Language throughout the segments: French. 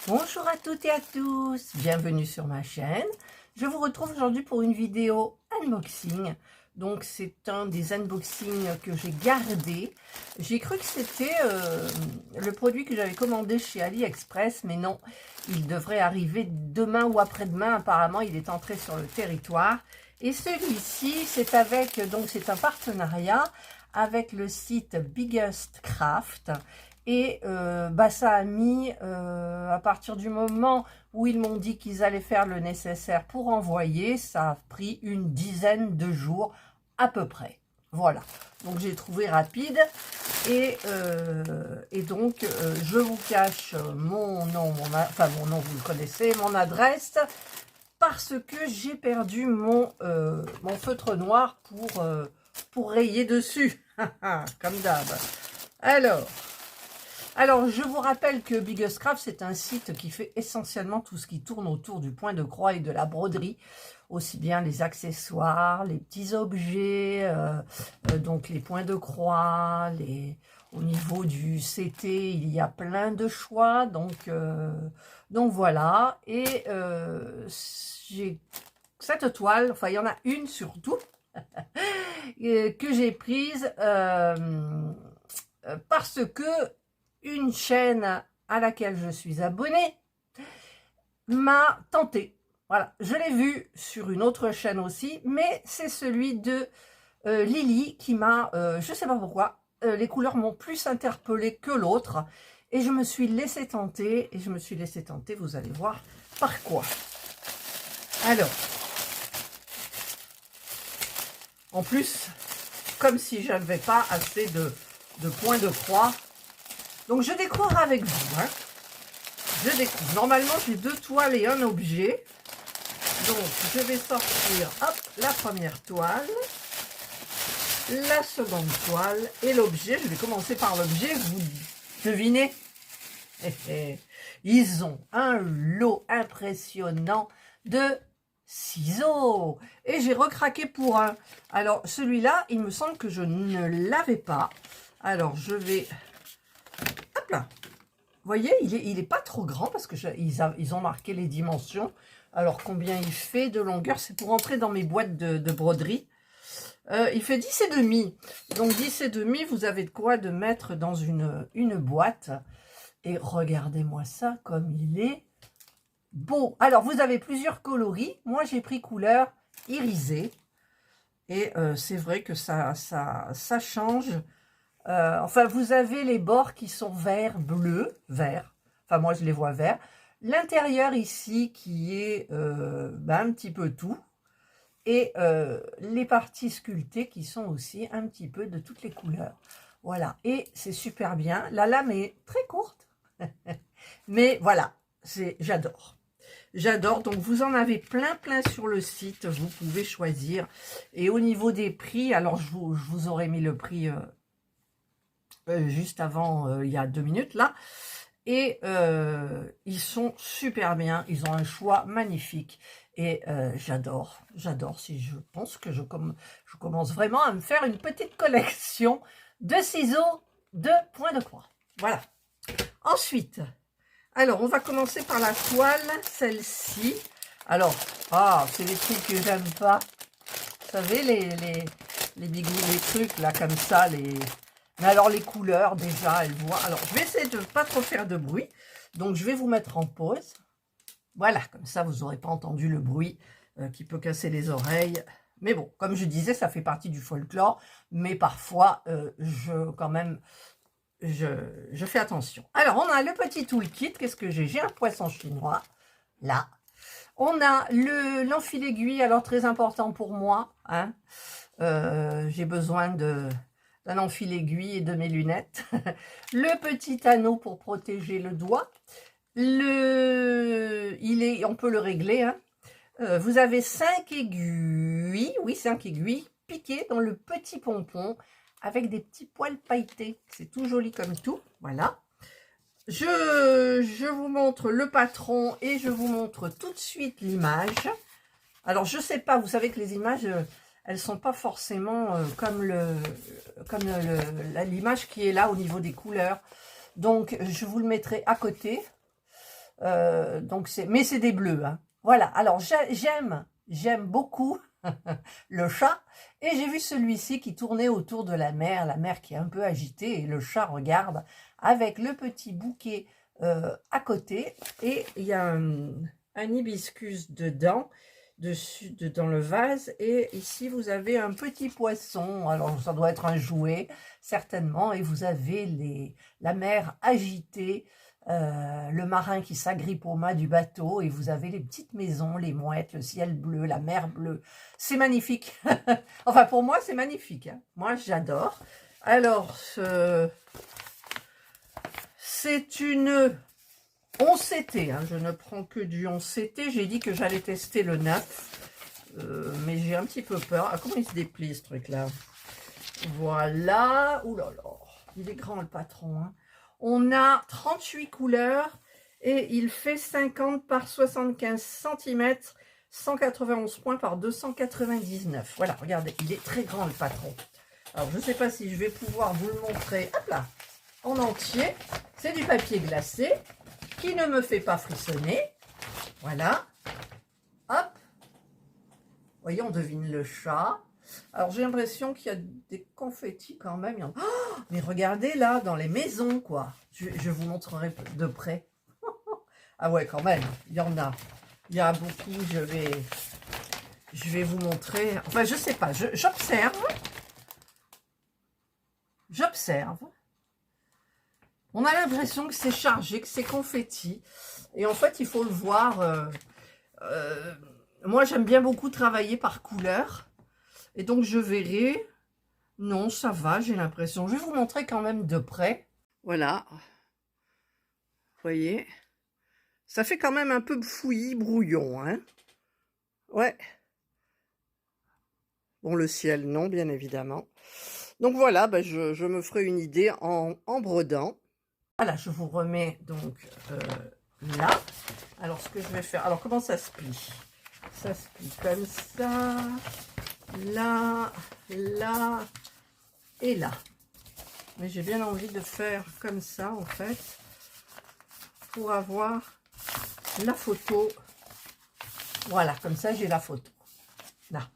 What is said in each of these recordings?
Bonjour à toutes et à tous, bienvenue sur ma chaîne. Je vous retrouve aujourd'hui pour une vidéo unboxing. Donc c'est un des unboxings que j'ai gardé. J'ai cru que c'était le produit que j'avais commandé chez AliExpress, mais non, il devrait arriver demain ou après-demain. Apparemment, il est entré sur le territoire. Et celui-ci, c'est c'est un partenariat avec le site Biggest Craft. Et ça a mis, à partir du moment où ils m'ont dit qu'ils allaient faire le nécessaire pour envoyer, ça a pris une dizaine de jours à peu près. Voilà, donc j'ai trouvé rapide. Et donc, je vous cache mon nom, mon nom vous le connaissez, mon adresse, parce que j'ai perdu mon feutre noir pour rayer dessus, comme d'hab. Alors, je vous rappelle que Biggest Craft, c'est un site qui fait essentiellement tout ce qui tourne autour du point de croix et de la broderie, aussi bien les accessoires, les petits objets, donc les points de croix, au niveau du CT, il y a plein de choix, donc voilà. Et j'ai cette toile, enfin il y en a une surtout, que j'ai prise parce que une chaîne à laquelle je suis abonnée m'a tenté. Voilà, je l'ai vu sur une autre chaîne aussi, mais c'est celui de Lily qui m'a, je sais pas pourquoi, les couleurs m'ont plus interpellée que l'autre, et je me suis laissée tenter, vous allez voir par quoi. Alors, en plus, comme si je n'avais pas assez de points de croix. Donc, je découvre avec vous. Hein. Je découvre. Normalement, j'ai deux toiles et un objet. Donc, je vais sortir hop, la première toile, la seconde toile et l'objet. Je vais commencer par l'objet. Vous devinez? Ils ont un lot impressionnant de ciseaux. Et j'ai recraqué pour un. Alors, celui-là, il me semble que je ne l'avais pas. Alors, je vais... Hop là. Vous voyez, il est pas trop grand parce que ils ont marqué les dimensions. Alors, combien il fait de longueur? C'est pour entrer dans mes boîtes de broderie. Il fait 10,5. Donc, 10,5, vous avez de quoi de mettre dans une boîte. Et regardez-moi ça comme il est beau. Alors, vous avez plusieurs coloris. Moi, j'ai pris couleur irisée. Et c'est vrai que ça change. Enfin, vous avez les bords qui sont vert, bleu, vert. Enfin, moi, je les vois verts. L'intérieur ici qui est un petit peu tout. Et les parties sculptées qui sont aussi un petit peu de toutes les couleurs. Voilà. Et c'est super bien. La lame est très courte. Mais voilà, j'adore. J'adore. Donc, vous en avez plein sur le site. Vous pouvez choisir. Et au niveau des prix, alors, je vous aurais mis le prix... juste avant, il y a 2 minutes là, et ils sont super bien, ils ont un choix magnifique, et j'adore, si je pense que je commence vraiment à me faire une petite collection de ciseaux de points de croix. Voilà. Ensuite, alors on va commencer par la toile, celle-ci. Alors, c'est les trucs que j'aime pas, vous savez, les bigouilles, les trucs là comme ça, mais alors, les couleurs, déjà, elles voient. Alors, je vais essayer de ne pas trop faire de bruit. Donc, je vais vous mettre en pause. Voilà, comme ça, vous n'aurez pas entendu le bruit qui peut casser les oreilles. Mais bon, comme je disais, ça fait partie du folklore. Mais parfois, quand même, je fais attention. Alors, on a le petit toolkit. Qu'est-ce que j'ai? J'ai un poisson chinois, là. On a l'enfil aiguille, alors très important pour moi. Hein. J'ai besoin d'un enfil aiguille et de mes lunettes. Le petit anneau pour protéger le doigt. On peut le régler. Hein. Vous avez 5 aiguilles, oui, 5 aiguilles piquées dans le petit pompon avec des petits poils pailletés. C'est tout joli comme tout. Voilà. Je vous montre le patron et je vous montre tout de suite l'image. Alors, je sais pas, vous savez que les images... elles sont pas forcément comme l'image qui est là au niveau des couleurs. Donc, je vous le mettrai à côté. Donc mais c'est des bleus, hein. Voilà, alors j'aime beaucoup le chat, et j'ai vu celui-ci qui tournait autour de la mer qui est un peu agitée, et le chat regarde avec le petit bouquet à côté, et il y a un hibiscus dedans, dans le vase, et ici vous avez un petit poisson, alors ça doit être un jouet certainement, et vous avez la mer agitée, le marin qui s'agrippe au mât du bateau, et vous avez les petites maisons, les mouettes, le ciel bleu, la mer bleue. C'est magnifique. Enfin, pour moi, c'est magnifique, hein. Moi, j'adore. Alors, c'est une 11CT, hein. Je ne prends que du 11CT. J'ai dit que j'allais tester le 9, mais j'ai un petit peu peur. Ah, comment il se déplie, ce truc-là? Voilà. Ouh là là, il est grand, le patron, hein. On a 38 couleurs et il fait 50 par 75 cm, 191 points par 299. Voilà, regardez, il est très grand, le patron. Alors, je ne sais pas si je vais pouvoir vous le montrer, hop là, en entier. C'est du papier glacé qui ne me fait pas frissonner. Voilà. Hop. Voyez, on devine le chat. Alors, j'ai l'impression qu'il y a des confettis quand même. Oh, mais regardez là, dans les maisons, quoi. Je vous montrerai de près. Ah ouais, quand même, il y en a. Il y a beaucoup, je vais vous montrer. Enfin, je sais pas, j'observe. J'observe. On a l'impression que c'est chargé, que c'est confetti. Et en fait, il faut le voir. Moi, j'aime bien beaucoup travailler par couleur. Et donc, je verrai. Non, ça va, j'ai l'impression. Je vais vous montrer quand même de près. Voilà. Vous voyez? Ça fait quand même un peu fouillis, brouillon, hein? Ouais. Bon, le ciel, non, bien évidemment. Donc, voilà, bah, je me ferai une idée en brodant. Voilà, je vous remets donc là. Alors, ce que je vais faire... Alors, comment ça se plie? Ça se plie comme ça. Là, là et là. Mais j'ai bien envie de faire comme ça, en fait, pour avoir la photo. Voilà, comme ça, j'ai la photo. Là.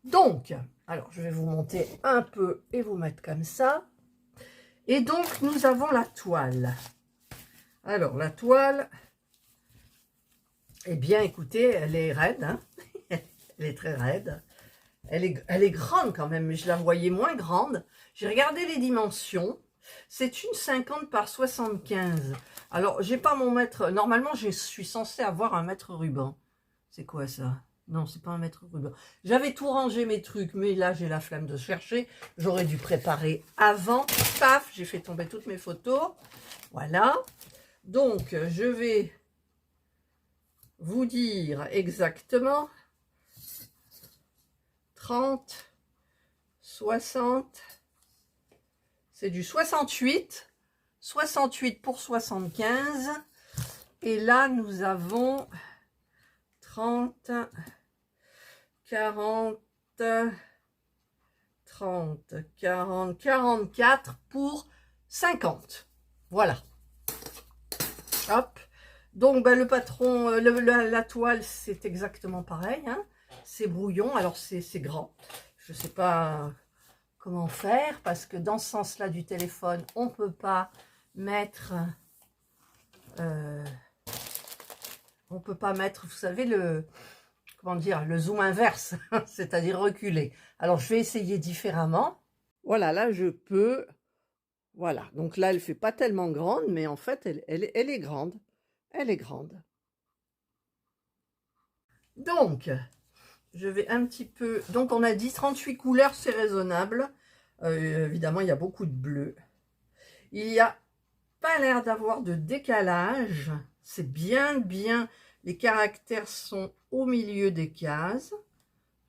Donc, alors, je vais vous monter un peu et vous mettre comme ça. Et donc, nous avons la toile. Alors, la toile, eh bien, écoutez, elle est raide, hein. Elle est très raide. Elle est grande quand même, mais je la voyais moins grande. J'ai regardé les dimensions. C'est une 50 par 75. Alors, j'ai pas mon mètre... Normalement, je suis censée avoir un mètre ruban. C'est quoi ça? Non, c'est pas un mètre ruban. J'avais tout rangé mes trucs, mais là, j'ai la flemme de chercher. J'aurais dû préparer avant. Paf, j'ai fait tomber toutes mes photos. Voilà. Donc, je vais vous dire exactement 30, 60, c'est du 68, 68 pour 75, et là nous avons 30, 40, 30, 40, 44 pour 50. Voilà. Hop. Donc, ben, le patron, la toile, c'est exactement pareil, hein. C'est brouillon, alors c'est grand. Je ne sais pas comment faire, parce que dans ce sens-là du téléphone, on ne peut pas mettre... on peut pas mettre, vous savez, comment dire, le zoom inverse, c'est-à-dire reculer. Alors, je vais essayer différemment. Voilà, là, je peux... Voilà, donc là, elle ne fait pas tellement grande, mais en fait, elle est grande. Elle est grande. Donc, je vais un petit peu... Donc, on a dit 38 couleurs, c'est raisonnable. Évidemment, il y a beaucoup de bleu. Il n'y a pas l'air d'avoir de décalage. C'est bien. Les caractères sont au milieu des cases.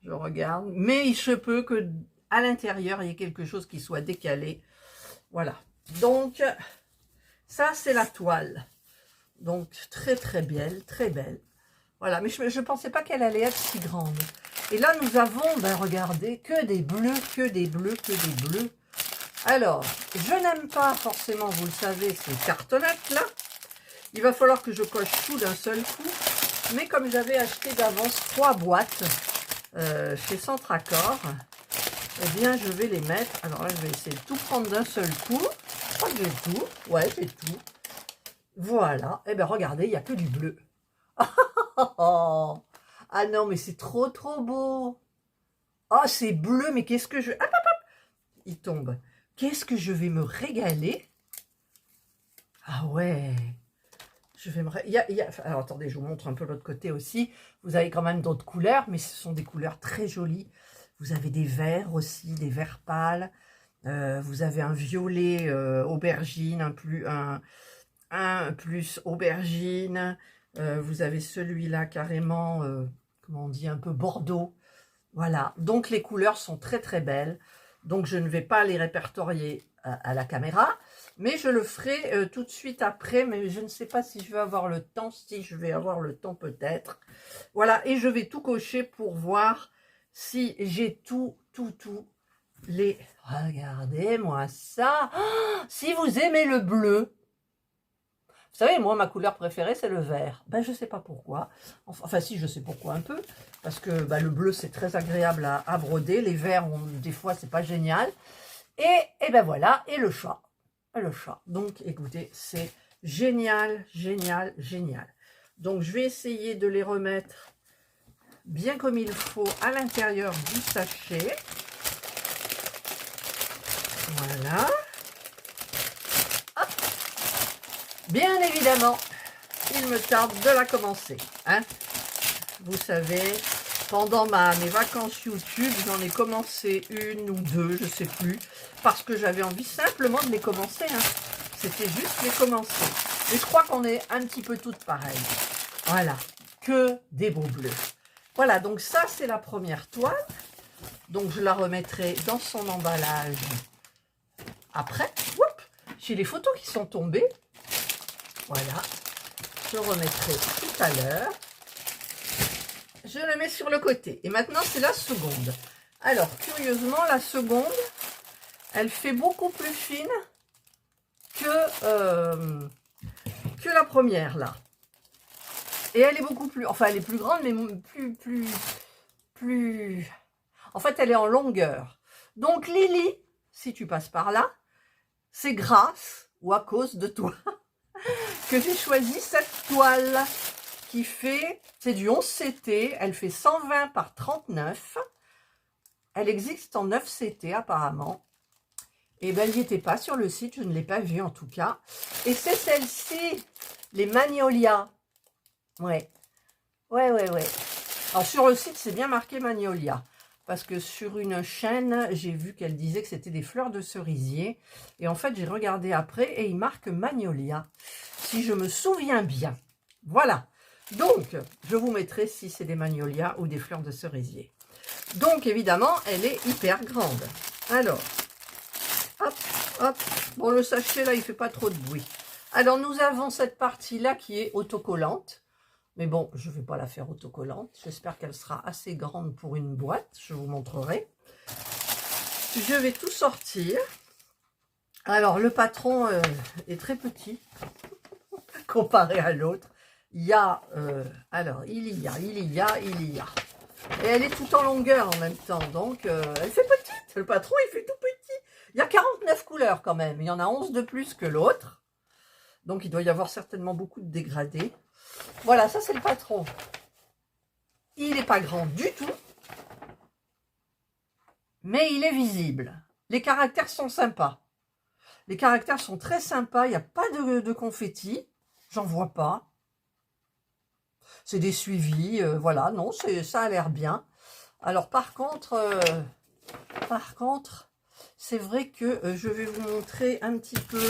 Je regarde. Mais il se peut que à l'intérieur, il y ait quelque chose qui soit décalé. Voilà. Donc, ça, c'est la toile. Donc, très belle, très belle. Voilà, mais je ne pensais pas qu'elle allait être si grande. Et là, nous avons, ben, regardez, que des bleus, que des bleus, que des bleus. Alors, je n'aime pas forcément, vous le savez, ces cartonnettes-là. Il va falloir que je coche tout d'un seul coup. Mais comme j'avais acheté d'avance 3 boîtes chez Centracor, eh bien, je vais les mettre. Alors là, je vais essayer de tout prendre d'un seul coup. Je crois que j'ai tout. Ouais, j'ai tout. Voilà. Eh bien, regardez, il n'y a que du bleu. Oh, ah non, mais c'est trop, trop beau. Oh, c'est bleu, mais qu'est-ce que je... Hop, hop, hop. Il tombe. Qu'est-ce que je vais me régaler. Ah ouais. Je vais me... Alors, attendez, je vous montre un peu l'autre côté aussi. Vous avez quand même d'autres couleurs, mais ce sont des couleurs très jolies. Vous avez des verts aussi, des verts pâles. Vous avez un violet aubergine, un plus aubergine. Vous avez celui-là carrément, comment on dit, un peu bordeaux. Voilà, donc les couleurs sont très très belles. Donc je ne vais pas les répertorier à la caméra, mais je le ferai tout de suite après. Mais je ne sais pas si je vais avoir le temps, si je vais avoir le temps peut-être. Voilà, et je vais tout cocher pour voir si j'ai tout les... Regardez-moi ça. Oh, si vous aimez le bleu, vous savez, moi, ma couleur préférée, c'est le vert. Ben, je ne sais pas pourquoi. Enfin, si, je sais pourquoi un peu. Parce que le bleu, c'est très agréable à broder. Les verts, des fois, c'est pas génial. Et ben voilà, et le chat. Le chat. Donc, écoutez, c'est génial, génial, génial. Donc, je vais essayer de les remettre bien comme il faut à l'intérieur du sachet. Voilà. Hop. Bien évidemment, il me tarde de la commencer. Hein. Vous savez, pendant mes vacances YouTube, j'en ai commencé une ou deux, je ne sais plus, parce que j'avais envie simplement de les commencer. Hein. C'était juste les commencer. Et je crois qu'on est un petit peu toutes pareilles. Voilà, que des beaux bleus. Voilà, donc ça, c'est la première toile. Donc, je la remettrai dans son emballage après. Oups, j'ai les photos qui sont tombées. Voilà, je remettrai tout à l'heure. Je la mets sur le côté. Et maintenant, c'est la seconde. Alors, curieusement, la seconde, elle fait beaucoup plus fine que la première, là. Et elle est beaucoup plus... Enfin, elle est plus grande, mais plus... En fait, elle est en longueur. Donc, Lily, si tu passes par là, c'est grâce ou à cause de toi que j'ai choisi cette toile qui fait, c'est du 11 CT, elle fait 120 par 39, elle existe en 9 CT apparemment, et ben elle n'y était pas sur le site, je ne l'ai pas vue en tout cas, et c'est celle-ci, les Magnolia, ouais, alors sur le site c'est bien marqué Magnolia, parce que sur une chaîne, j'ai vu qu'elle disait que c'était des fleurs de cerisier, et en fait j'ai regardé après, et il marque Magnolia, si je me souviens bien, voilà. Donc, je vous mettrai si c'est des magnolias ou des fleurs de cerisier. Donc, évidemment, elle est hyper grande. Alors, hop, hop. Bon, le sachet, là, il ne fait pas trop de bruit. Alors, nous avons cette partie-là qui est autocollante. Mais bon, je ne vais pas la faire autocollante. J'espère qu'elle sera assez grande pour une boîte. Je vous montrerai. Je vais tout sortir. Alors, le patron est très petit comparé à l'autre. Il y a, alors, il y a. Et elle est tout en longueur en même temps, donc elle fait petite. Le patron, il fait tout petit. Il y a 49 couleurs quand même. Il y en a 11 de plus que l'autre. Donc, il doit y avoir certainement beaucoup de dégradés. Voilà, ça, c'est le patron. Il n'est pas grand du tout. Mais il est visible. Les caractères sont sympas. Les caractères sont très sympas. Il n'y a pas de confetti. J'en vois pas. C'est des suivis, voilà, non, ça a l'air bien. Alors par contre, c'est vrai que je vais vous montrer un petit peu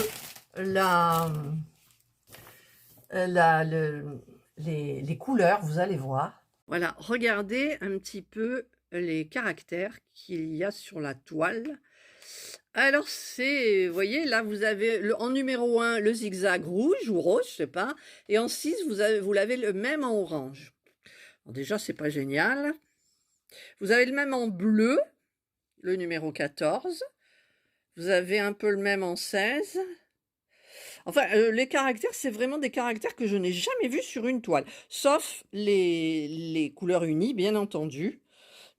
les couleurs, vous allez voir. Voilà, regardez un petit peu les caractères qu'il y a sur la toile. Alors, vous voyez, là, vous avez en numéro 1, le zigzag rouge ou rose, je sais pas. Et en 6, vous l'avez le même en orange. Alors déjà, c'est pas génial. Vous avez le même en bleu, le numéro 14. Vous avez un peu le même en 16. Enfin, les caractères, c'est vraiment des caractères que je n'ai jamais vus sur une toile, sauf les couleurs unies, bien entendu.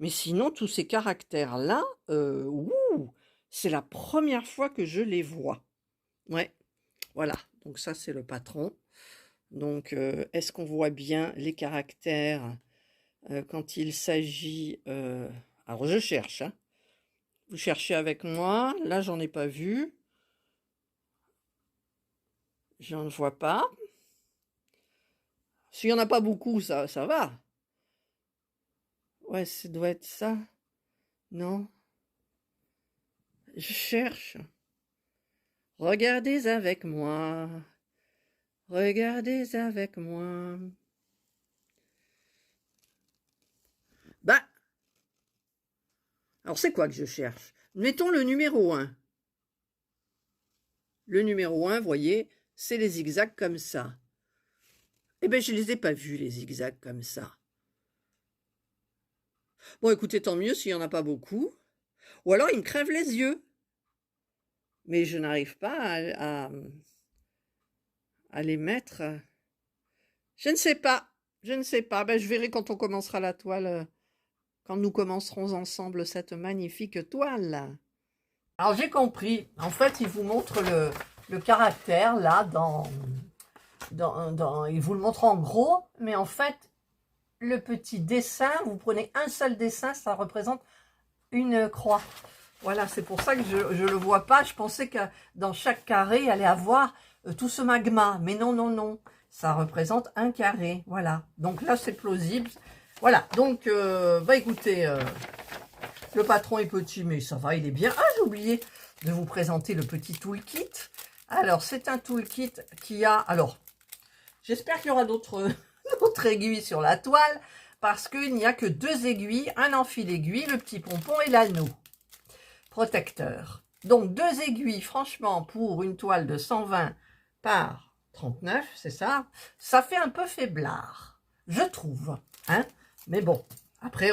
Mais sinon, tous ces caractères-là, ouh, c'est la première fois que je les vois. Ouais, voilà. Donc ça, c'est le patron. Donc, est-ce qu'on voit bien les caractères quand il s'agit... alors, je cherche, hein. Vous cherchez avec moi. Là, j'en ai pas vu. J'en vois pas. S'il n'y en a pas beaucoup, ça va. Ouais, ça doit être ça. Non, je cherche. Regardez avec moi. Regardez avec moi. Bah, alors c'est quoi que je cherche? Mettons le numéro 1. Le numéro 1, voyez, c'est les zigzags comme ça. Eh bien, je ne les ai pas vus, les zigzags comme ça. Bon, écoutez, tant mieux s'il n'y en a pas beaucoup. Ou alors, il me crève les yeux. Mais je n'arrive pas à les mettre. Je ne sais pas. Je ne sais pas. Ben, je verrai quand on commencera la toile, quand nous commencerons ensemble cette magnifique toile. Alors, j'ai compris. En fait, il vous montre le caractère, là, il vous le montre en gros, mais en fait, le petit dessin, vous prenez un seul dessin, ça représente une croix. Voilà, c'est pour ça que je ne le vois pas. Je pensais que dans chaque carré, il allait avoir tout ce magma. Mais non, non, non. Ça représente un carré. Voilà. Donc là, c'est plausible. Voilà. Donc, bah écoutez, le patron est petit, mais ça va, il est bien. Ah, j'ai oublié de vous présenter le petit toolkit. Alors, c'est un toolkit qui a... Alors, j'espère qu'il y aura d'autres aiguilles sur la toile, parce qu'il n'y a que 2 aiguilles, un enfil aiguille, le petit pompon et l'anneau protecteur. Donc 2 aiguilles, franchement, pour une toile de 120 par 39, c'est ça, ça fait un peu faiblard, je trouve. Hein, mais bon, après,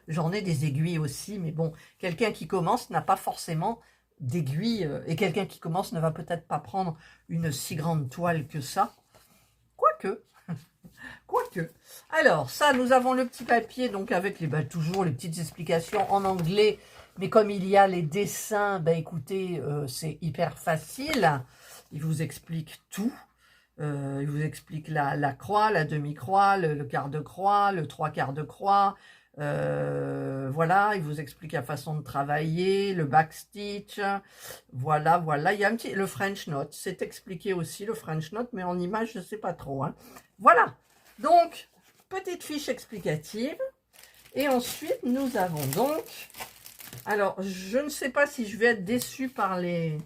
j'en ai des aiguilles aussi, mais bon, quelqu'un qui commence n'a pas forcément d'aiguilles, et quelqu'un qui commence ne va peut-être pas prendre une si grande toile que ça. Quoique. Quoique. Alors, ça, nous avons le petit papier, donc avec toujours les petites explications en anglais. Mais comme il y a les dessins, ben écoutez, c'est hyper facile. Il vous explique tout. Il vous explique la croix, la demi-croix, le quart de croix, le 3/4 de croix. Voilà, il vous explique la façon de travailler, le backstitch. Voilà, voilà. Il y a le French note. C'est expliqué aussi, le French note, mais en image, je ne sais pas trop. Hein. Voilà. Donc, petite fiche explicative. Et ensuite, nous avons donc... Alors, je ne sais pas si je vais être déçue par les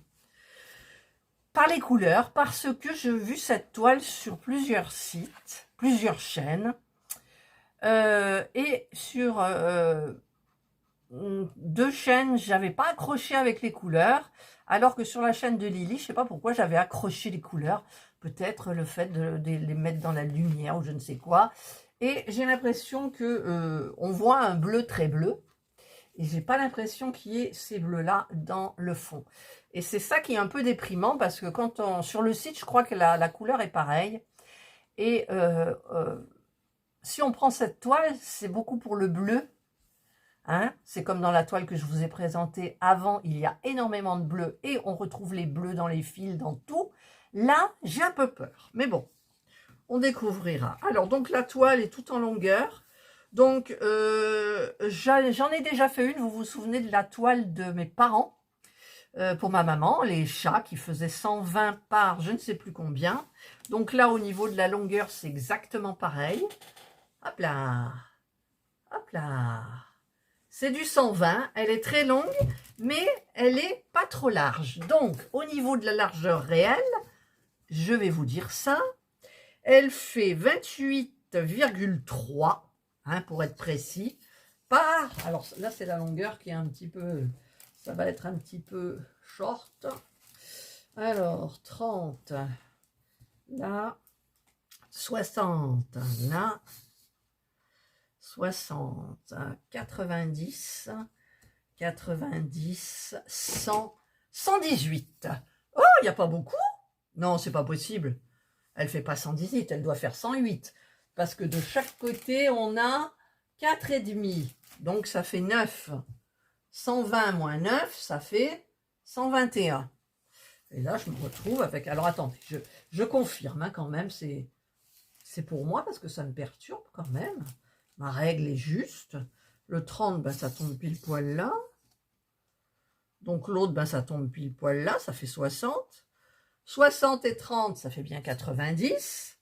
couleurs, parce que j'ai vu cette toile sur plusieurs sites, plusieurs chaînes. Et sur 2 chaînes, j'avais pas accroché avec les couleurs, alors que sur la chaîne de Lily, je sais pas pourquoi j'avais accroché les couleurs. Peut-être le fait de les mettre dans la lumière ou je ne sais quoi. Et j'ai l'impression que on voit un bleu très bleu. Et j'ai pas l'impression qu'il y ait ces bleus-là dans le fond. Et c'est ça qui est un peu déprimant parce que sur le site, je crois que la couleur est pareille. Et si on prend cette toile, c'est beaucoup pour le bleu. Hein, c'est comme dans la toile que je vous ai présentée avant, il y a énormément de bleu et on retrouve les bleus dans les fils, dans tout. Là, j'ai un peu peur. Mais bon, on découvrira. Alors, donc la toile est toute en longueur. Donc, j'en ai déjà fait une. Vous vous souvenez de la toile de mes parents pour ma maman, les chats qui faisaient 120 par je ne sais plus combien. Donc là, au niveau de la longueur, c'est exactement pareil. Hop là, hop là. C'est du 120. Elle est très longue, mais elle est pas trop large. Donc, au niveau de la largeur réelle, je vais vous dire ça. Elle fait 28,3. Hein, pour être précis, alors là c'est la longueur qui est un petit peu, ça va être un petit peu short. Alors 30, là, 60, là, 60, 90, 90, 100, 118. Oh, il n'y a pas beaucoup. Non, c'est pas possible. Elle fait pas 118, elle doit faire 108. Parce que de chaque côté, on a 4,5. Donc, ça fait 9. 120 moins 9, ça fait 121. Et là, je me retrouve avec... Alors, attendez, je confirme hein, quand même, c'est pour moi parce que ça me perturbe quand même. Ma règle est juste. Le 30, ben, ça tombe pile poil là. Donc, l'autre, ben, ça tombe pile poil là, ça fait 60. 60 et 30, ça fait bien 90.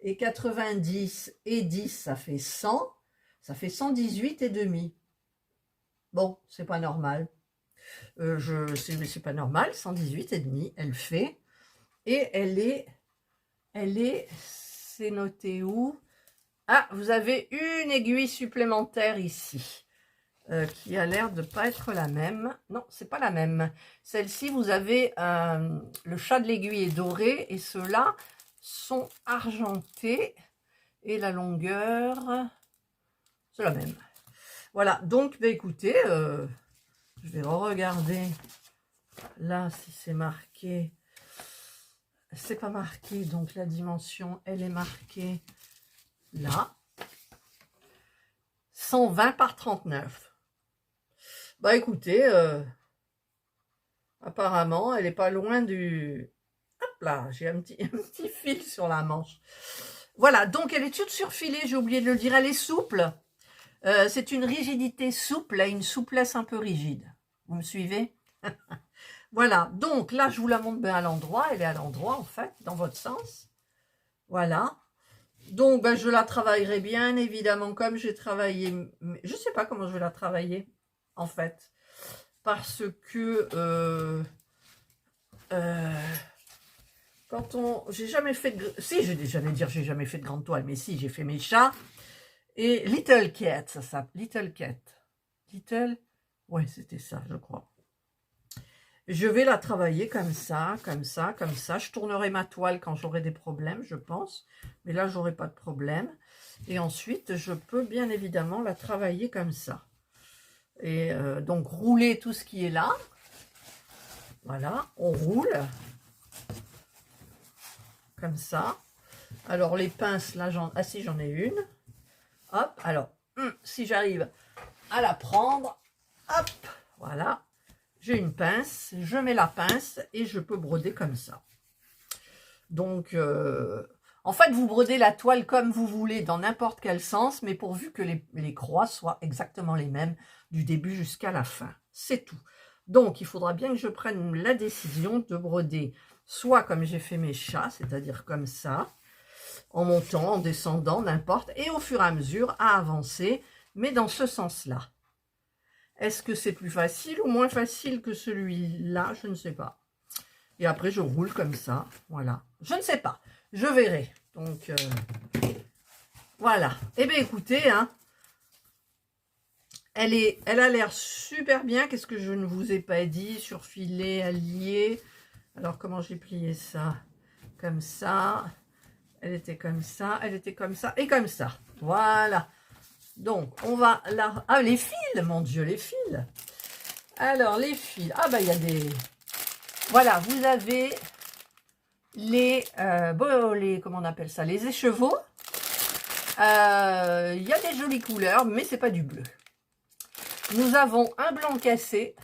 Et 90 et 10, ça fait 100. Ça fait 118 et demi. Bon, c'est pas normal. C'est pas normal. 118 et demi, elle fait. Et c'est noté où? Ah, vous avez une aiguille supplémentaire ici. Qui a l'air de ne pas être la même. Non, c'est pas la même. Celle-ci, vous avez le chat de l'aiguille est doré et ceux-là sont argentés. Et la longueur, c'est la même. Voilà, donc, bah, écoutez, je vais regarder là si c'est marqué. C'est pas marqué, donc la dimension, elle est marquée là. 120 par 39. Bah écoutez, apparemment, elle n'est pas loin du... Hop là, j'ai un petit fil sur la manche. Voilà, donc elle est toute surfilée, j'ai oublié de le dire, elle est souple. C'est une rigidité souple et une souplesse un peu rigide. Vous me suivez? Voilà, donc là, je vous la montre bien à l'endroit. Elle est à l'endroit, en fait, dans votre sens. Voilà. Donc, ben, je la travaillerai bien évidemment comme j'ai travaillé. Je ne sais pas comment je vais la travailler, en fait. Parce que quand on... J'ai jamais fait de... Si, j'allais dire j'ai jamais fait de grande toile, mais si, j'ai fait mes chats. Et Little Cat, ça s'appelle. Little Cat. Little... Ouais, c'était ça, je crois. Je vais la travailler comme ça, comme ça, comme ça. Je tournerai ma toile quand j'aurai des problèmes, je pense. Mais là, j'aurai pas de problème. Et ensuite, je peux bien évidemment la travailler comme ça. Et donc, rouler tout ce qui est là. Voilà, on roule. Comme ça. Alors, les pinces, là, ah si, j'en ai une. Hop, alors, si j'arrive à la prendre, hop, voilà. J'ai une pince, je mets la pince et je peux broder comme ça. Donc, en fait, vous brodez la toile comme vous voulez, dans n'importe quel sens, mais pourvu que les croix soient exactement les mêmes du début jusqu'à la fin. C'est tout. Donc, il faudra bien que je prenne la décision de broder soit comme j'ai fait mes chats, c'est-à-dire comme ça, en montant, en descendant, n'importe, et au fur et à mesure à avancer, mais dans ce sens-là. Est-ce que c'est plus facile ou moins facile que celui-là? Je ne sais pas. Et après, je roule comme ça. Voilà. Je ne sais pas. Je verrai. Donc, voilà. Eh bien, écoutez, hein, elle a l'air super bien. Qu'est-ce que je ne vous ai pas dit? Surfilé, allié. Alors, comment j'ai plié ça? Comme ça. Elle était comme ça. Elle était comme ça. Et comme ça. Voilà. Donc, on va la... Ah, les fils, mon Dieu, les fils. Alors, les fils. Ah, bah, il y a des... Voilà, vous avez comment on appelle ça? Les écheveaux. Il y a des jolies couleurs, mais c'est pas du bleu. Nous avons un blanc cassé.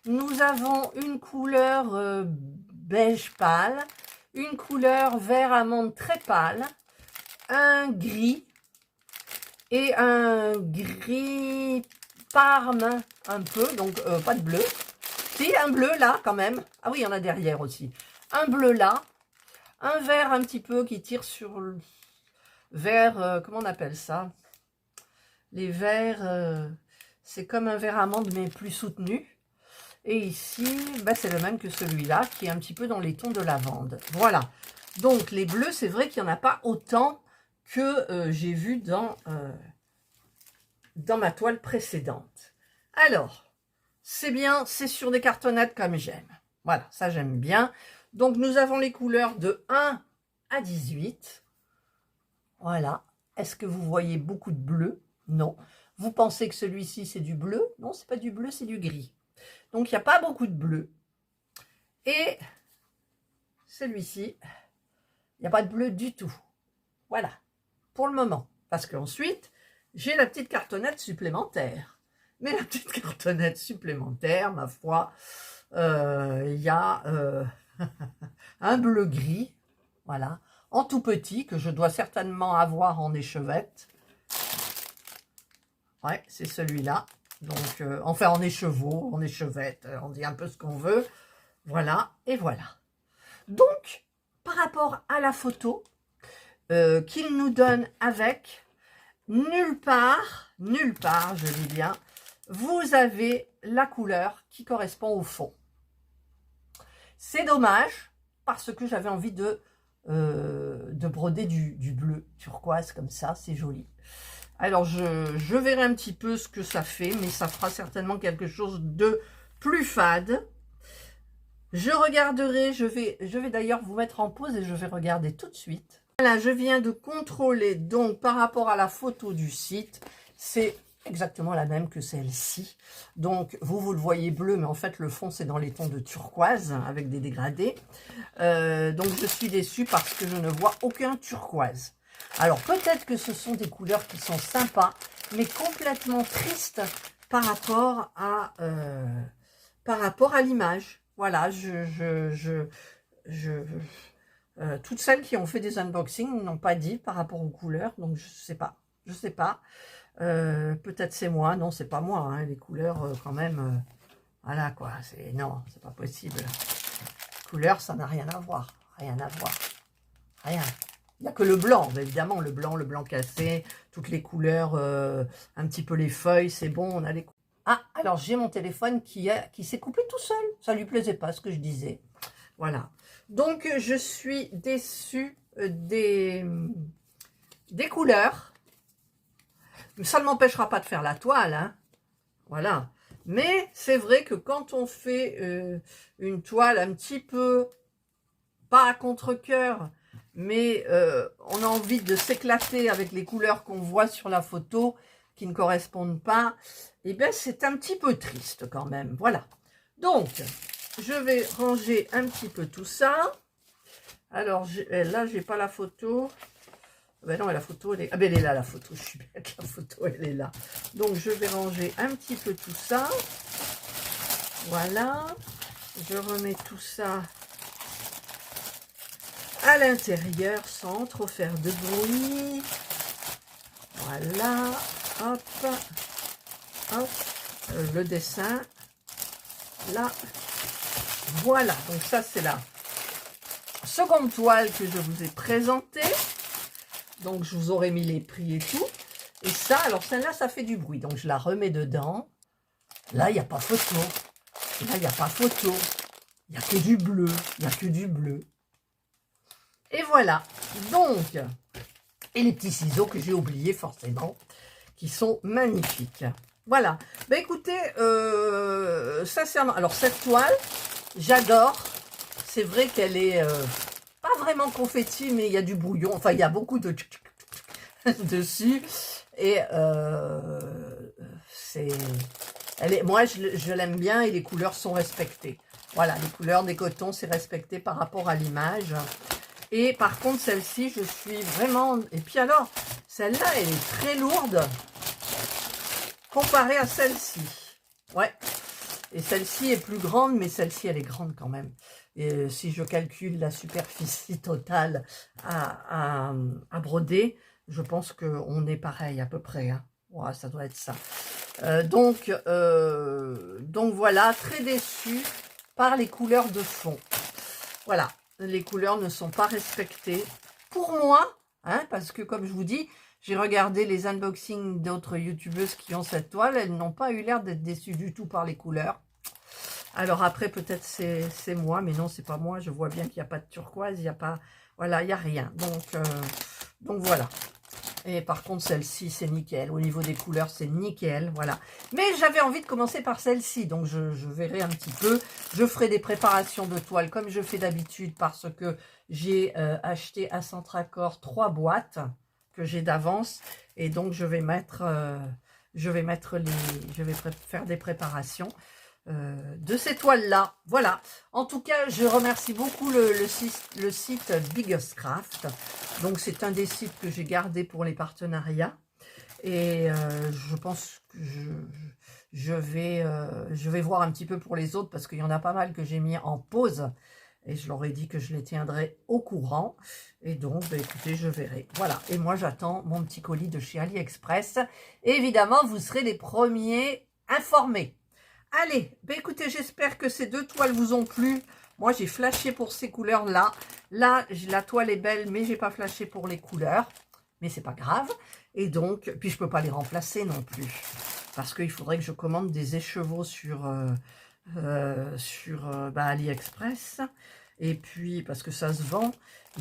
Nous avons une couleur beige pâle. Une couleur vert amande très pâle. Un gris. Et un gris parme un peu, donc pas de bleu. Si, un bleu là quand même. Ah oui, il y en a derrière aussi. Un bleu là. Un vert un petit peu qui tire sur le vert, comment on appelle ça? Les verts, c'est comme un vert amande mais plus soutenu. Et ici, bah, c'est le même que celui-là qui est un petit peu dans les tons de lavande. Voilà. Donc les bleus, c'est vrai qu'il n'y en a pas autant que j'ai vu dans ma toile précédente. Alors, c'est bien, c'est sur des cartonnettes comme j'aime. Voilà, ça j'aime bien. Donc, nous avons les couleurs de 1 à 18. Voilà. Est-ce que vous voyez beaucoup de bleu? Non. Vous pensez que celui-ci, c'est du bleu? Non, c'est pas du bleu, c'est du gris. Donc, il n'y a pas beaucoup de bleu. Et celui-ci, il n'y a pas de bleu du tout. Voilà, pour le moment. Parce qu'ensuite, j'ai la petite cartonnette supplémentaire. Mais la petite cartonnette supplémentaire, ma foi, il y a un bleu-gris, voilà, en tout petit, que je dois certainement avoir en échevette. Ouais, c'est celui-là. Donc, enfin, en écheveau, en échevette, on dit un peu ce qu'on veut. Voilà, et voilà. Donc, par rapport à la photo qu'il nous donne avec, nulle part, je dis bien, vous avez la couleur qui correspond au fond. C'est dommage, parce que j'avais envie de broder du bleu turquoise comme ça, c'est joli. Alors, je verrai un petit peu ce que ça fait, mais ça fera certainement quelque chose de plus fade. Je regarderai, je vais d'ailleurs vous mettre en pause et je vais regarder tout de suite. Voilà, je viens de contrôler, donc par rapport à la photo du site, c'est exactement la même que celle-ci. Donc, vous le voyez bleu, mais en fait, le fond, c'est dans les tons de turquoise, avec des dégradés. Donc, je suis déçue parce que je ne vois aucun turquoise. Alors, peut-être que ce sont des couleurs qui sont sympas, mais complètement tristes par rapport à l'image. Voilà, toutes celles qui ont fait des unboxings n'ont pas dit par rapport aux couleurs, donc je sais pas. Peut-être c'est moi, non, c'est pas moi, hein, les couleurs quand même, voilà quoi, non, c'est pas possible. Couleurs, ça n'a rien à voir, rien. Il n'y a que le blanc, évidemment, le blanc cassé, toutes les couleurs, un petit peu les feuilles, c'est bon, on a les... Ah, alors j'ai mon téléphone qui s'est coupé tout seul, ça lui plaisait pas ce que je disais. Voilà, donc je suis déçue des couleurs. Ça ne m'empêchera pas de faire la toile, hein. Voilà. Mais c'est vrai que quand on fait une toile un petit peu, pas à contre-cœur, mais on a envie de s'éclater avec les couleurs qu'on voit sur la photo, qui ne correspondent pas, et bien c'est un petit peu triste quand même. Voilà. Donc, je vais ranger un petit peu tout ça. Alors, là, j'ai pas la photo. Ben non, la photo, elle est... Ah ben elle est là, la photo, je suis bête, la photo, elle est là. Donc, je vais ranger un petit peu tout ça. Voilà. Je remets tout ça à l'intérieur sans trop faire de bruit. Voilà. Hop. Hop. Le dessin. Là. Voilà. Donc, ça, c'est la seconde toile que je vous ai présentée. Donc, je vous aurais mis les prix et tout. Et ça, alors celle-là, ça fait du bruit. Donc, je la remets dedans. Là, il n'y a pas photo. Là, il n'y a pas photo. Il n'y a que du bleu. Il n'y a que du bleu. Et voilà. Donc, et les petits ciseaux que j'ai oubliés forcément, qui sont magnifiques. Voilà. Ben, écoutez, sincèrement, alors cette toile, j'adore. C'est vrai qu'elle est... pas vraiment confetti, mais il y a du bouillon. Enfin, il y a beaucoup de dessus. Et moi, je l'aime bien et les couleurs sont respectées. Voilà, les couleurs des cotons, c'est respecté par rapport à l'image. Et par contre, celle-ci, je suis vraiment... Et puis alors, celle-là, elle est très lourde comparée à celle-ci. Ouais. Et celle-ci est plus grande, mais celle-ci, elle est grande quand même. Et si je calcule la superficie totale à broder, je pense qu'on est pareil à peu près. Hein. Ouais, ça doit être ça. Donc voilà, très déçue par les couleurs de fond. Voilà, les couleurs ne sont pas respectées. Pour moi, hein, parce que comme je vous dis, j'ai regardé les unboxings d'autres youtubeuses qui ont cette toile. Elles n'ont pas eu l'air d'être déçues du tout par les couleurs. Alors après, peut-être c'est moi, mais non, c'est pas moi. Je vois bien qu'il n'y a pas de turquoise, il n'y a pas... Voilà, il n'y a rien. Donc voilà. Et par contre, celle-ci, c'est nickel. Au niveau des couleurs, c'est nickel. Voilà. Mais j'avais envie de commencer par celle-ci. Donc, je verrai un petit peu. Je ferai des préparations de toile comme je fais d'habitude parce que j'ai acheté à Centracor 3 boîtes que j'ai d'avance. Et donc, je vais faire des préparations. de ces toiles-là. Voilà. En tout cas, je remercie beaucoup le site Biggest Craft. Donc, c'est un des sites que j'ai gardé pour les partenariats. Et je pense que je vais voir un petit peu pour les autres parce qu'il y en a pas mal que j'ai mis en pause. Et je leur ai dit que je les tiendrai au courant. Et donc, bah, écoutez, je verrai. Voilà. Et moi, j'attends mon petit colis de chez AliExpress. Et évidemment, vous serez les premiers informés. Allez, bah, écoutez, j'espère que ces 2 toiles vous ont plu. Moi, j'ai flashé pour ces couleurs-là. Là, la toile est belle, mais j'ai pas flashé pour les couleurs. Mais c'est pas grave. Et donc, puis je peux pas les remplacer non plus. Parce qu'il faudrait que je commande des écheveaux sur AliExpress. Et puis, parce que ça se vend.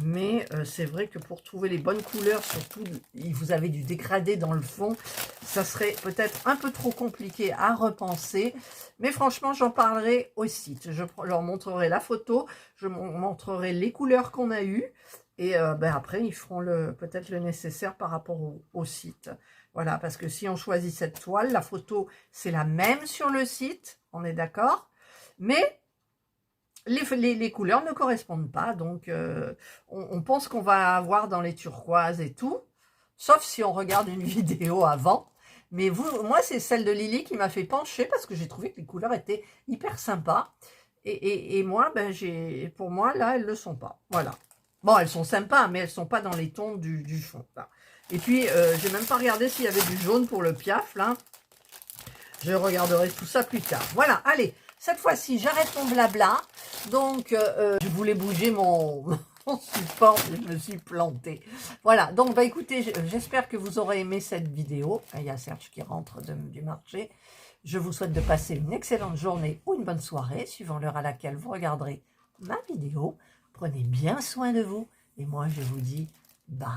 Mais c'est vrai que pour trouver les bonnes couleurs, surtout, vous avez du dégradé dans le fond, ça serait peut-être un peu trop compliqué à repenser. Mais franchement, j'en parlerai au site. Je leur montrerai la photo, je montrerai les couleurs qu'on a eues. Et après, ils feront peut-être le nécessaire par rapport au site. Voilà, parce que si on choisit cette toile, la photo, c'est la même sur le site, on est d'accord. Mais les couleurs ne correspondent pas, donc on pense qu'on va avoir dans les turquoises et tout, sauf si on regarde une vidéo avant. Mais moi, c'est celle de Lily qui m'a fait pencher parce que j'ai trouvé que les couleurs étaient hyper sympas. Et moi, pour moi, là, elles ne le sont pas. Voilà. Bon, elles sont sympas, mais elles ne sont pas dans les tons du fond. Là. Et puis, j'ai même pas regardé s'il y avait du jaune pour le piaf, là. Je regarderai tout ça plus tard. Voilà, allez. Cette fois-ci, j'arrête mon blabla. Donc, je voulais bouger mon support, je me suis plantée. Voilà, donc, bah écoutez, j'espère que vous aurez aimé cette vidéo. Il y a Serge qui rentre du marché. Je vous souhaite de passer une excellente journée ou une bonne soirée, suivant l'heure à laquelle vous regarderez ma vidéo. Prenez bien soin de vous. Et moi, je vous dis bye.